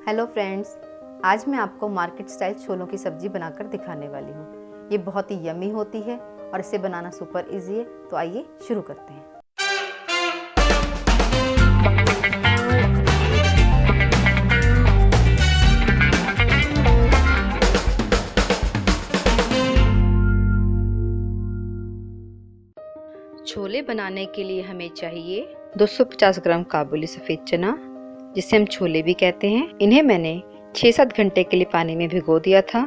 Hello friends, आज मैं आपको मार्केट स्टाइल छोलों की सब्जी बनाकर दिखाने वाली हूँ। ये बहुत ही यम्मी होती है और इसे बनाना सुपर इजी है। तो आइए शुरू करते हैं। छोले बनाने के लिए हमें चाहिए 250 ग्राम काबुली सफ़ेद चना, जिसे हम छोले भी कहते हैं। इन्हें मैंने 6-7 घंटे के लिए पानी में भिगो दिया था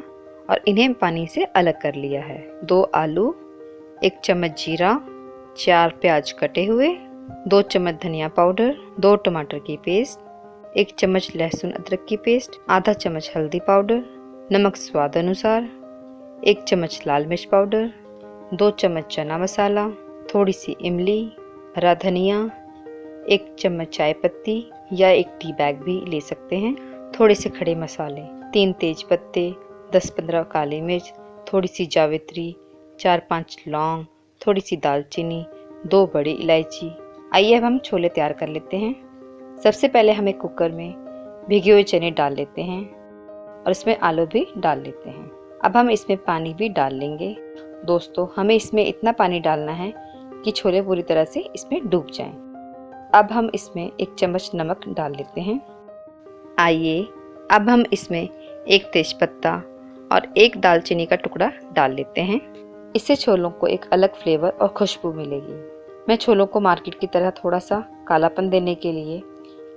और इन्हें पानी से अलग कर लिया है। 2 आलू, 1 चम्मच जीरा, 4 प्याज कटे हुए, 2 चम्मच धनिया पाउडर, 2 टमाटर की पेस्ट, 1 चम्मच लहसुन अदरक की पेस्ट, आधा चम्मच हल्दी पाउडर, नमक स्वाद अनुसार, 1 चम्मच लाल मिर्च पाउडर, 2 चम्मच चना मसाला, थोड़ी सी इमली, हरा धनिया, 1 चम्मच चाय पत्ती या 1 टी बैग भी ले सकते हैं, थोड़े से खड़े मसाले, 3 तेज पत्ते, 10-15 काली मिर्च, थोड़ी सी जावित्री, 4-5 लौंग, थोड़ी सी दालचीनी, 2 बड़ी इलायची। आइए अब हम छोले तैयार कर लेते हैं। सबसे पहले हम एक कुकर में भिगे हुए चने डाल लेते हैं और इसमें आलू भी डाल लेते हैं। अब हम इसमें पानी भी डाल लेंगे। दोस्तों, हमें इसमें इतना पानी डालना है कि छोले पूरी तरह से इसमें डूब जाएं। अब हम इसमें 1 चम्मच नमक डाल लेते हैं। आइए अब हम इसमें 1 तेजपत्ता और 1 दालचीनी का टुकड़ा डाल लेते हैं। इससे छोलों को एक अलग फ्लेवर और खुशबू मिलेगी। मैं छोलों को मार्केट की तरह थोड़ा सा कालापन देने के लिए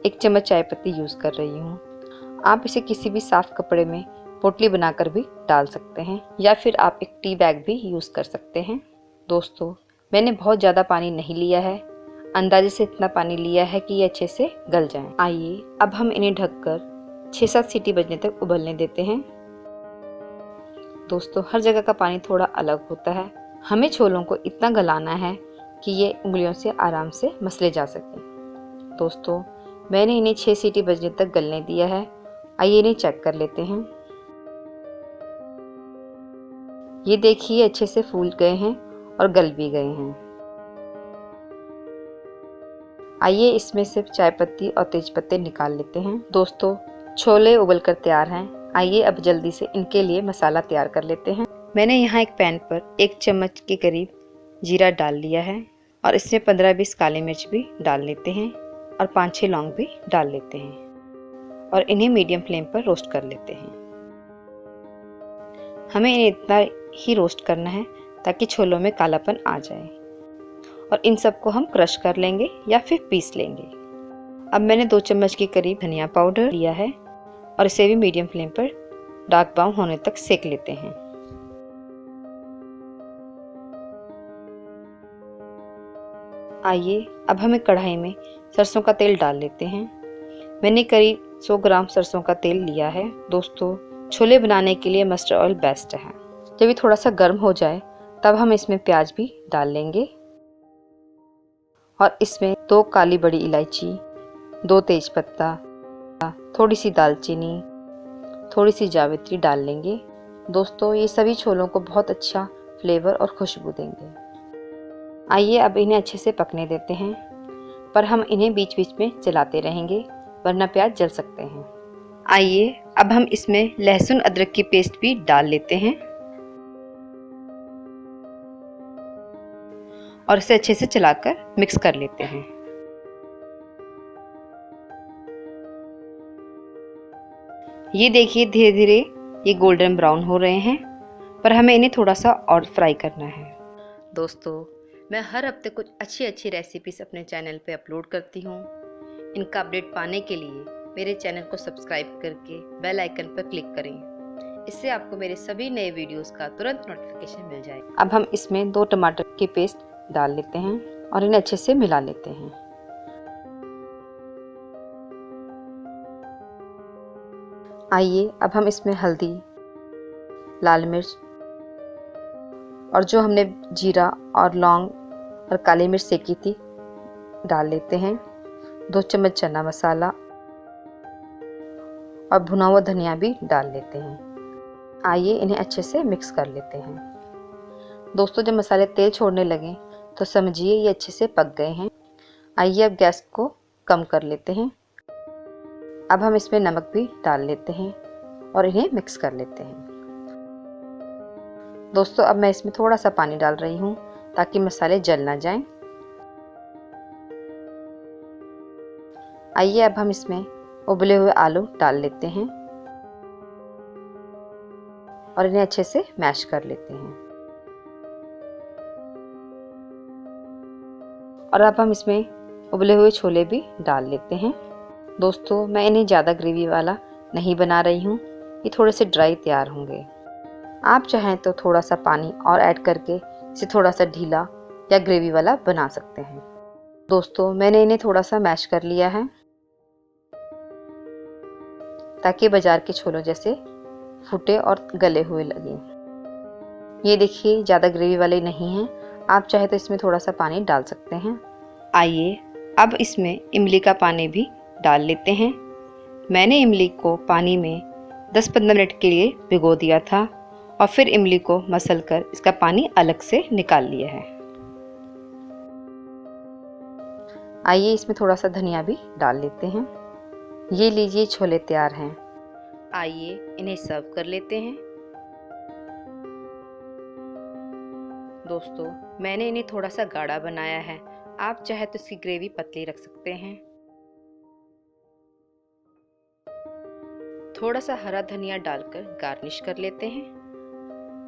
1 चम्मच चाय पत्ती यूज़ कर रही हूँ। आप इसे किसी भी साफ कपड़े में पोटली बनाकर भी डाल सकते हैं या फिर आप एक टी बैग भी यूज़ कर सकते हैं। दोस्तों, मैंने बहुत ज़्यादा पानी नहीं लिया है, अंदाजे से इतना पानी लिया है कि ये अच्छे से गल जाएं। आइए अब हम इन्हें ढककर 6-7 सीटी बजने तक उबलने देते हैं। दोस्तों, हर जगह का पानी थोड़ा अलग होता है। हमें छोलों को इतना गलाना है कि ये उंगलियों से आराम से मसले जा सकें। दोस्तों, मैंने इन्हें 6 सीटी बजने तक गलने दिया है। आइए इन्हें चेक कर लेते हैं। ये देखिए, अच्छे से फूल गए हैं और गल भी गए हैं। आइए इसमें सिर्फ चाय पत्ती और तेज पत्ते निकाल लेते हैं। दोस्तों, छोले उबलकर तैयार हैं। आइए अब जल्दी से इनके लिए मसाला तैयार कर लेते हैं। मैंने यहाँ एक पैन पर 1 चम्मच के करीब जीरा डाल लिया है और इसमें 15-20 काली मिर्च भी डाल लेते हैं और 5-6 लौंग भी डाल लेते हैं और इन्हें मीडियम फ्लेम पर रोस्ट कर लेते हैं। हमें इन्हें इतना ही रोस्ट करना है ताकि छोलों में कालापन आ जाए और इन सबको हम क्रश कर लेंगे या फिर पीस लेंगे। अब मैंने 2 चम्मच के करीब धनिया पाउडर लिया है और इसे भी मीडियम फ्लेम पर डार्क ब्राउन होने तक सेक लेते हैं। आइए अब हम एक कढ़ाई में सरसों का तेल डाल लेते हैं। मैंने करीब 100 ग्राम सरसों का तेल लिया है। दोस्तों, छोले बनाने के लिए मस्टर्ड ऑयल बेस्ट है। जब ये थोड़ा सा गर्म हो जाए तब हम इसमें प्याज भी डाल लेंगे और इसमें 2 काली बड़ी इलायची, 2 तेजपत्ता, थोड़ी सी दालचीनी, थोड़ी सी जावित्री डाल लेंगे। दोस्तों, ये सभी छोलों को बहुत अच्छा फ्लेवर और खुशबू देंगे। आइए अब इन्हें अच्छे से पकने देते हैं, पर हम इन्हें बीच बीच में चलाते रहेंगे वरना प्याज जल सकते हैं। आइए अब हम इसमें लहसुन अदरक की पेस्ट भी डाल लेते हैं और इसे अच्छे से चलाकर मिक्स कर लेते हैं। ये देखिए, धीरे धीरे ये गोल्डन ब्राउन हो रहे हैं, पर हमें इन्हें थोड़ा सा और फ्राई करना है। दोस्तों, मैं हर हफ्ते कुछ अच्छी रेसिपीज अपने चैनल पे अपलोड करती हूँ। इनका अपडेट पाने के लिए मेरे चैनल को सब्सक्राइब करके बेल आइकन पर क्लिक करें। इससे आपको मेरे सभी नए वीडियोस का तुरंत नोटिफिकेशन मिल जाएगा। अब हम इसमें 2 टमाटर की पेस्ट डाल लेते हैं और इन्हें अच्छे से मिला लेते हैं। आइए अब हम इसमें हल्दी, लाल मिर्च और जो हमने जीरा और लौंग और काली मिर्च सेकी थी डाल लेते हैं। 2 चम्मच चना मसाला और भुना हुआ धनिया भी डाल लेते हैं। आइए इन्हें अच्छे से मिक्स कर लेते हैं। दोस्तों, जब मसाले तेल छोड़ने लगें तो समझिए ये अच्छे से पक गए हैं। आइए अब गैस को कम कर लेते हैं। अब हम इसमें नमक भी डाल लेते हैं और इन्हें मिक्स कर लेते हैं। दोस्तों अब मैं इसमें थोड़ा सा पानी डाल रही हूँ ताकि मसाले जल ना जाएं। आइए अब हम इसमें उबले हुए आलू डाल लेते हैं और इन्हें अच्छे से मैश कर लेते हैं। और अब हम इसमें उबले हुए छोले भी डाल लेते हैं। दोस्तों मैं इन्हें ज़्यादा ग्रेवी वाला नहीं बना रही हूँ, ये थोड़े से ड्राई तैयार होंगे। आप चाहें तो थोड़ा सा पानी और ऐड करके इसे थोड़ा सा ढीला या ग्रेवी वाला बना सकते हैं। दोस्तों मैंने इन्हें थोड़ा सा मैश कर लिया है ताकि बाजार के छोलों जैसे फूटे और गले हुए लगे। ये देखिए ज़्यादा ग्रेवी वाले नहीं हैं, आप चाहे तो इसमें थोड़ा सा पानी डाल सकते हैं। आइए अब इसमें इमली का पानी भी डाल लेते हैं। मैंने इमली को पानी में 10-15 मिनट के लिए भिगो दिया था और फिर इमली को मसलकर इसका पानी अलग से निकाल लिया है। आइए इसमें थोड़ा सा धनिया भी डाल लेते हैं। ये लीजिए छोले तैयार हैं। आइए इन्हें सर्व कर लेते हैं। दोस्तों मैंने इन्हें थोड़ा सा गाढ़ा बनाया है, आप चाहे तो इसकी ग्रेवी पतली रख सकते हैं। थोड़ा सा हरा धनिया डालकर गार्निश कर लेते हैं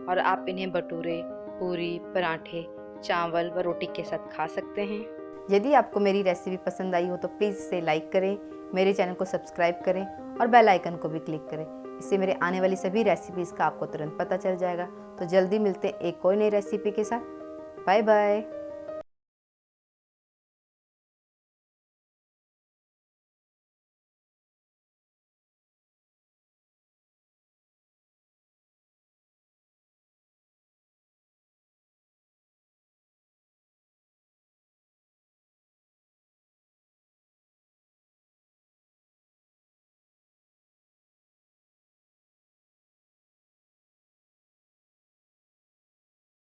और आप इन्हें भटूरे, पूरी, पराठे, चावल व रोटी के साथ खा सकते हैं। यदि आपको मेरी रेसिपी पसंद आई हो तो प्लीज़ इसे लाइक करें, मेरे चैनल को सब्सक्राइब करें और बेल आइकन को भी क्लिक करें। इससे मेरे आने वाली सभी रेसिपीज़ का आपको तुरंत पता चल जाएगा। तो जल्दी मिलते हैं एक कोई नई रेसिपी के साथ। Bye bye.